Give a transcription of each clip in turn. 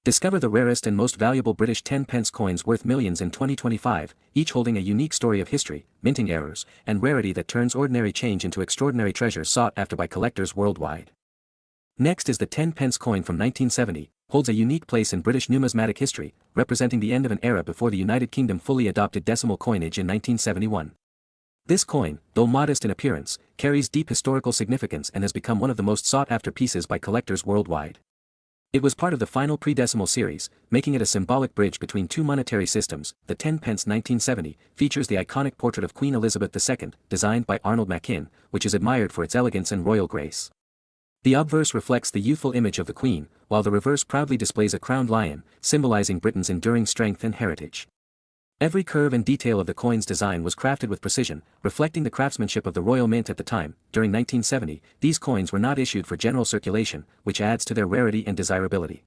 Discover the rarest and most valuable British 10-pence coins worth millions in 2025, each holding a unique story of history, minting errors, and rarity that turns ordinary change into extraordinary treasure sought after by collectors worldwide. Next is the 10-pence coin from 1970, holds a unique place in British numismatic history, representing the end of an era before the United Kingdom fully adopted decimal coinage in 1971. This coin, though modest in appearance, carries deep historical significance and has become one of the most sought-after pieces by collectors worldwide. It was part of the final pre-decimal series, making it a symbolic bridge between two monetary systems. The 10-pence 1970 features the iconic portrait of Queen Elizabeth II, designed by Arnold Machin, which is admired for its elegance and royal grace. The obverse reflects the youthful image of the Queen, while the reverse proudly displays a crowned lion, symbolizing Britain's enduring strength and heritage. Every curve and detail of the coin's design was crafted with precision, reflecting the craftsmanship of the Royal Mint at the time. During 1970, these coins were not issued for general circulation, which adds to their rarity and desirability.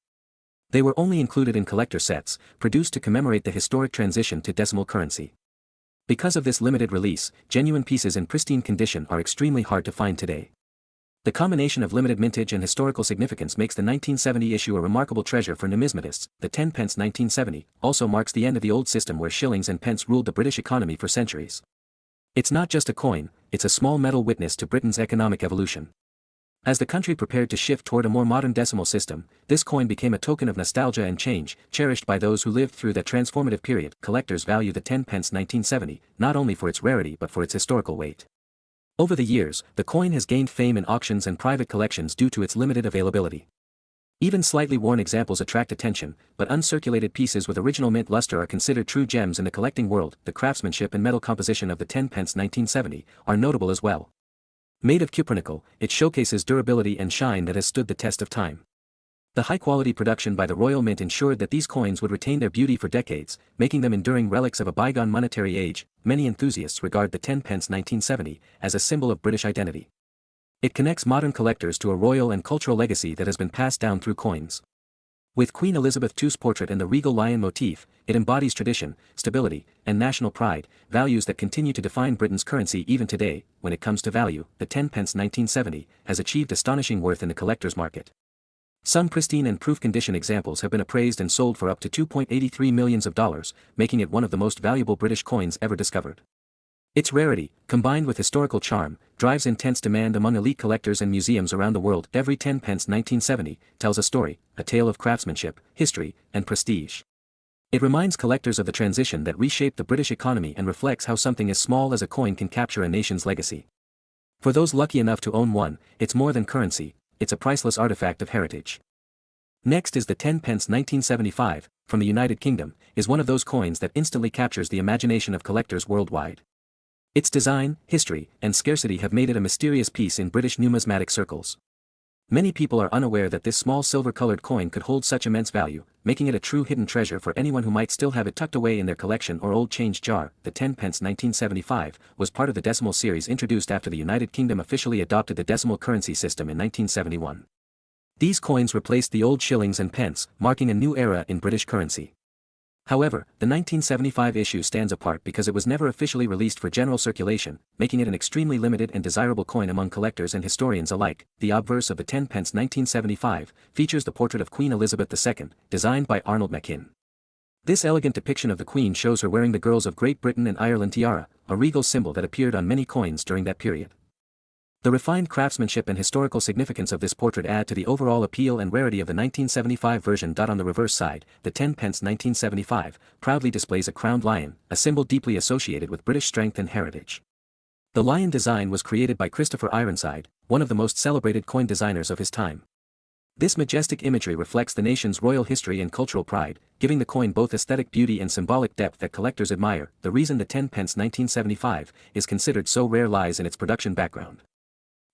They were only included in collector sets, produced to commemorate the historic transition to decimal currency. Because of this limited release, genuine pieces in pristine condition are extremely hard to find today. The combination of limited mintage and historical significance makes the 1970 issue a remarkable treasure for numismatists. The 10-pence 1970 also marks the end of the old system where shillings and pence ruled the British economy for centuries. It's not just a coin, it's a small metal witness to Britain's economic evolution. As the country prepared to shift toward a more modern decimal system, this coin became a token of nostalgia and change, cherished by those who lived through that transformative period. Collectors value the 10-pence 1970, not only for its rarity but for its historical weight. Over the years, the coin has gained fame in auctions and private collections due to its limited availability. Even slightly worn examples attract attention, but uncirculated pieces with original mint luster are considered true gems in the collecting world. The craftsmanship and metal composition of the 10-pence 1970 are notable as well. Made of cupronickel, it showcases durability and shine that has stood the test of time. The high-quality production by the Royal Mint ensured that these coins would retain their beauty for decades, making them enduring relics of a bygone monetary age. Many enthusiasts regard the 10-pence 1970 as a symbol of British identity. It connects modern collectors to a royal and cultural legacy that has been passed down through coins. With Queen Elizabeth II's portrait and the regal lion motif, it embodies tradition, stability, and national pride, values that continue to define Britain's currency even today. When it comes to value, the 10-pence 1970 has achieved astonishing worth in the collector's market. Some pristine and proof condition examples have been appraised and sold for up to $2.83 million, making it one of the most valuable British coins ever discovered. Its rarity, combined with historical charm, drives intense demand among elite collectors and museums around the world. Every 10-pence 1970 tells a story, a tale of craftsmanship, history, and prestige. It reminds collectors of the transition that reshaped the British economy and reflects how something as small as a coin can capture a nation's legacy. For those lucky enough to own one, it's more than currency. It's a priceless artifact of heritage. Next is the 10-pence 1975, from the United Kingdom, is one of those coins that instantly captures the imagination of collectors worldwide. Its design, history, and scarcity have made it a mysterious piece in British numismatic circles. Many people are unaware that this small silver-colored coin could hold such immense value, making it a true hidden treasure for anyone who might still have it tucked away in their collection or old change jar. The 10-pence 1975 was part of the decimal series introduced after the United Kingdom officially adopted the decimal currency system in 1971. These coins replaced the old shillings and pence, marking a new era in British currency. However, the 1975 issue stands apart because it was never officially released for general circulation, making it an extremely limited and desirable coin among collectors and historians alike. The obverse of the 10-pence 1975 features the portrait of Queen Elizabeth II, designed by Arnold Machin. This elegant depiction of the Queen shows her wearing the Girls of Great Britain and Ireland tiara, a regal symbol that appeared on many coins during that period. The refined craftsmanship and historical significance of this portrait add to the overall appeal and rarity of the 1975 version. On the reverse side, the 10-pence 1975 proudly displays a crowned lion, a symbol deeply associated with British strength and heritage. The lion design was created by Christopher Ironside, one of the most celebrated coin designers of his time. This majestic imagery reflects the nation's royal history and cultural pride, giving the coin both aesthetic beauty and symbolic depth that collectors admire. The reason the 10-pence 1975 is considered so rare lies in its production background.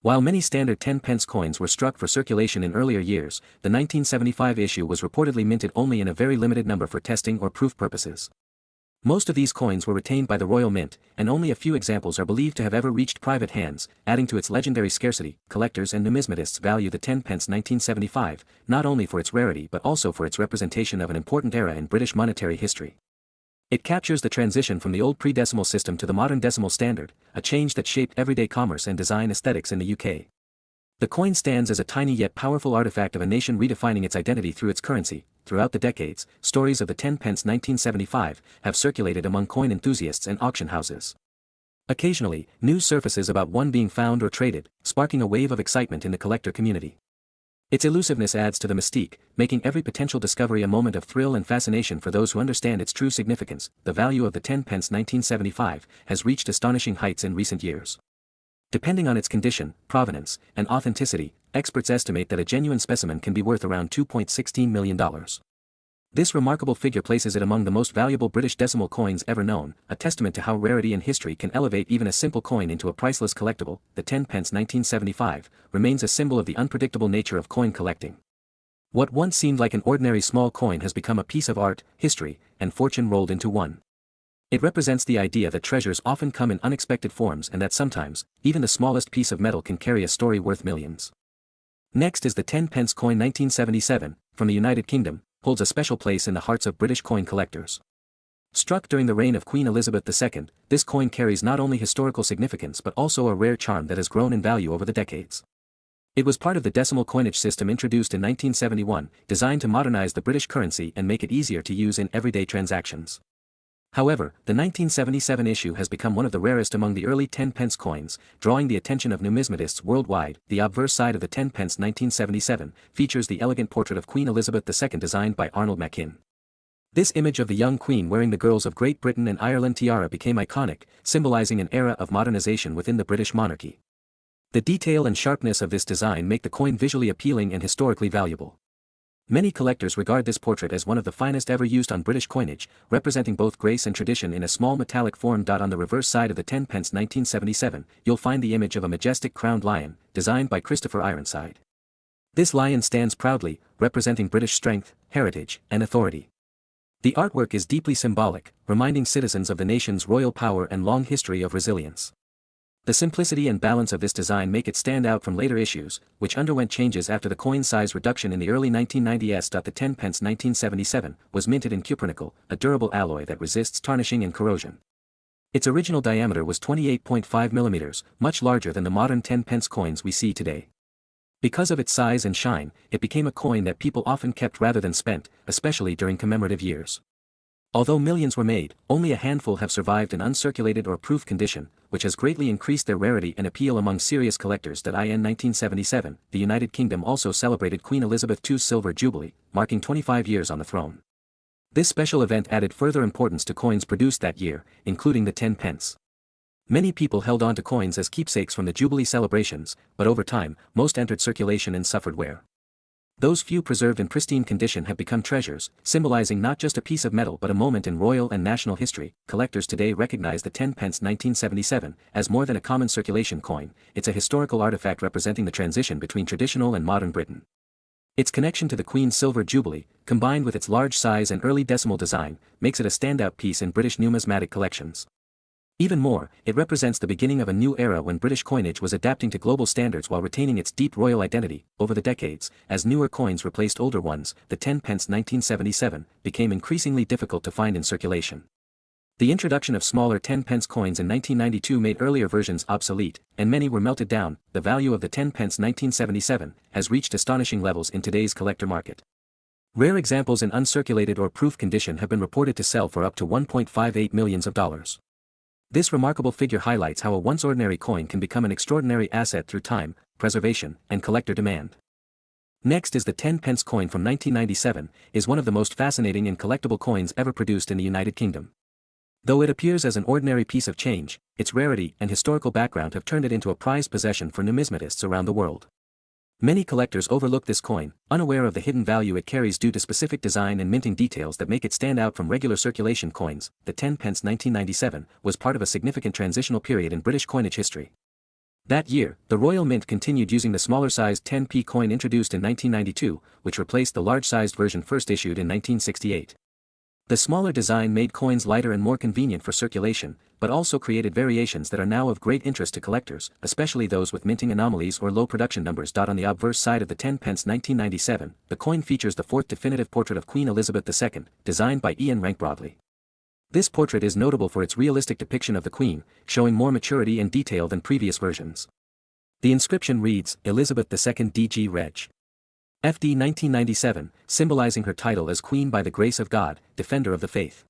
While many standard 10-pence coins were struck for circulation in earlier years, the 1975 issue was reportedly minted only in a very limited number for testing or proof purposes. Most of these coins were retained by the Royal Mint, and only a few examples are believed to have ever reached private hands, adding to its legendary scarcity. Collectors and numismatists value the 10-pence 1975, not only for its rarity but also for its representation of an important era in British monetary history. It captures the transition from the old pre-decimal system to the modern decimal standard, a change that shaped everyday commerce and design aesthetics in the UK. The coin stands as a tiny yet powerful artifact of a nation redefining its identity through its currency. Throughout the decades, stories of the 10 pence 1975 have circulated among coin enthusiasts and auction houses. Occasionally, news surfaces about one being found or traded, sparking a wave of excitement in the collector community. Its elusiveness adds to the mystique, making every potential discovery a moment of thrill and fascination for those who understand its true significance. The value of the 10 pence 1975 has reached astonishing heights in recent years. Depending on its condition, provenance, and authenticity, experts estimate that a genuine specimen can be worth around $2.16 million. This remarkable figure places it among the most valuable British decimal coins ever known, a testament to how rarity and history can elevate even a simple coin into a priceless collectible. The 10 pence 1975 remains a symbol of the unpredictable nature of coin collecting. What once seemed like an ordinary small coin has become a piece of art, history, and fortune rolled into one. It represents the idea that treasures often come in unexpected forms and that sometimes, even the smallest piece of metal can carry a story worth millions. Next is the 10 pence coin 1977, from the United Kingdom, holds a special place in the hearts of British coin collectors. Struck during the reign of Queen Elizabeth II, this coin carries not only historical significance but also a rare charm that has grown in value over the decades. It was part of the decimal coinage system introduced in 1971, designed to modernize the British currency and make it easier to use in everyday transactions. However, the 1977 issue has become one of the rarest among the early 10 pence coins, drawing the attention of numismatists worldwide. The obverse side of the 10 pence 1977 features the elegant portrait of Queen Elizabeth II designed by Arnold Machin. This image of the young queen wearing the girls of Great Britain and Ireland tiara became iconic, symbolizing an era of modernization within the British monarchy. The detail and sharpness of this design make the coin visually appealing and historically valuable. Many collectors regard this portrait as one of the finest ever used on British coinage, representing both grace and tradition in a small metallic form. On the reverse side of the 10 pence 1977, you'll find the image of a majestic crowned lion, designed by Christopher Ironside. This lion stands proudly, representing British strength, heritage, and authority. The artwork is deeply symbolic, reminding citizens of the nation's royal power and long history of resilience. The simplicity and balance of this design make it stand out from later issues, which underwent changes after the coin size reduction in the early 1990s. The 10 pence 1977 was minted in cupronickel, a durable alloy that resists tarnishing and corrosion. Its original diameter was 28.5 mm, much larger than the modern 10 pence coins we see today. Because of its size and shine, it became a coin that people often kept rather than spent, especially during commemorative years. Although millions were made, only a handful have survived in uncirculated or proof condition, which has greatly increased their rarity and appeal among serious collectors. In 1977, the United Kingdom also celebrated Queen Elizabeth II's Silver Jubilee, marking 25 years on the throne. This special event added further importance to coins produced that year, including the 10 pence. Many people held on to coins as keepsakes from the Jubilee celebrations, but over time, most entered circulation and suffered wear. Those few preserved in pristine condition have become treasures, symbolizing not just a piece of metal but a moment in royal and national history. Collectors today recognize the 10 pence 1977 as more than a common circulation coin. It's a historical artifact representing the transition between traditional and modern Britain. Its connection to the Queen's Silver Jubilee, combined with its large size and early decimal design, makes it a standout piece in British numismatic collections. Even more, it represents the beginning of a new era when British coinage was adapting to global standards while retaining its deep royal identity. Over the decades, as newer coins replaced older ones, the 10 pence 1977 became increasingly difficult to find in circulation. The introduction of smaller 10 pence coins in 1992 made earlier versions obsolete, and many were melted down. The value of the 10 pence 1977 has reached astonishing levels in today's collector market. Rare examples in uncirculated or proof condition have been reported to sell for up to $1.58 million. This remarkable figure highlights how a once ordinary coin can become an extraordinary asset through time, preservation, and collector demand. Next is the 10 pence coin from 1997, is one of the most fascinating and collectible coins ever produced in the United Kingdom. Though it appears as an ordinary piece of change, its rarity and historical background have turned it into a prized possession for numismatists around the world. Many collectors overlook this coin, unaware of the hidden value it carries due to specific design and minting details that make it stand out from regular circulation coins. The 10 pence 1997 was part of a significant transitional period in British coinage history. That year, the Royal Mint continued using the smaller-sized 10p coin introduced in 1992, which replaced the large-sized version first issued in 1968. The smaller design made coins lighter and more convenient for circulation, but also created variations that are now of great interest to collectors, especially those with minting anomalies or low production numbers. On the obverse side of the 10 pence 1997, the coin features the fourth definitive portrait of Queen Elizabeth II, designed by Ian Rank Broadley. This portrait is notable for its realistic depiction of the Queen, showing more maturity and detail than previous versions. The inscription reads, Elizabeth II D.G. Reg. FD 1997, symbolizing her title as Queen by the Grace of God, Defender of the Faith.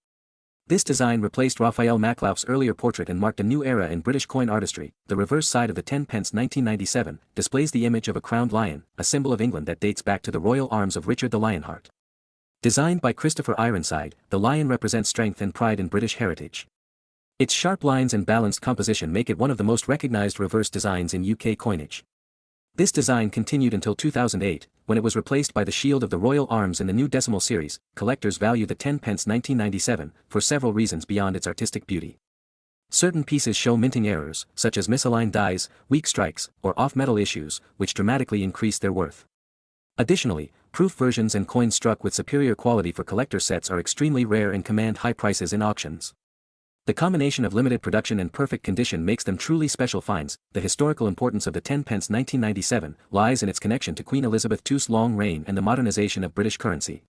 This design replaced Raphael Maklauf's earlier portrait and marked a new era in British coin artistry. The reverse side of the 10 pence 1997 displays the image of a crowned lion, a symbol of England that dates back to the royal arms of Richard the Lionheart. Designed by Christopher Ironside, the lion represents strength and pride in British heritage. Its sharp lines and balanced composition make it one of the most recognized reverse designs in UK coinage. This design continued until 2008, when it was replaced by the shield of the Royal Arms in the new decimal series. Collectors value the 10 pence 1997 for several reasons beyond its artistic beauty. Certain pieces show minting errors, such as misaligned dies, weak strikes, or off-metal issues, which dramatically increase their worth. Additionally, proof versions and coins struck with superior quality for collector sets are extremely rare and command high prices in auctions. The combination of limited production and perfect condition makes them truly special finds. The historical importance of the 10 pence 1997 lies in its connection to Queen Elizabeth II's long reign and the modernization of British currency.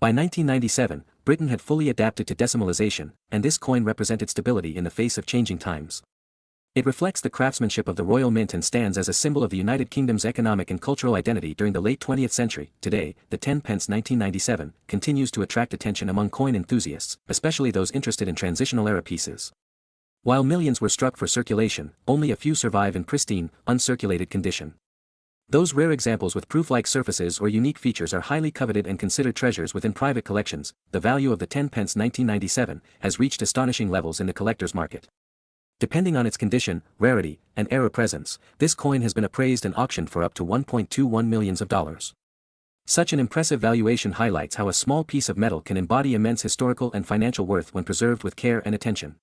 By 1997, Britain had fully adapted to decimalization, and this coin represented stability in the face of changing times. It reflects the craftsmanship of the Royal Mint and stands as a symbol of the United Kingdom's economic and cultural identity during the late 20th century. Today, the 10 pence 1997 continues to attract attention among coin enthusiasts, especially those interested in transitional-era pieces. While millions were struck for circulation, only a few survive in pristine, uncirculated condition. Those rare examples with proof-like surfaces or unique features are highly coveted and considered treasures within private collections. The value of the 10 pence 1997 has reached astonishing levels in the collector's market. Depending on its condition, rarity, and era presence, this coin has been appraised and auctioned for up to $1.21 million. Such an impressive valuation highlights how a small piece of metal can embody immense historical and financial worth when preserved with care and attention.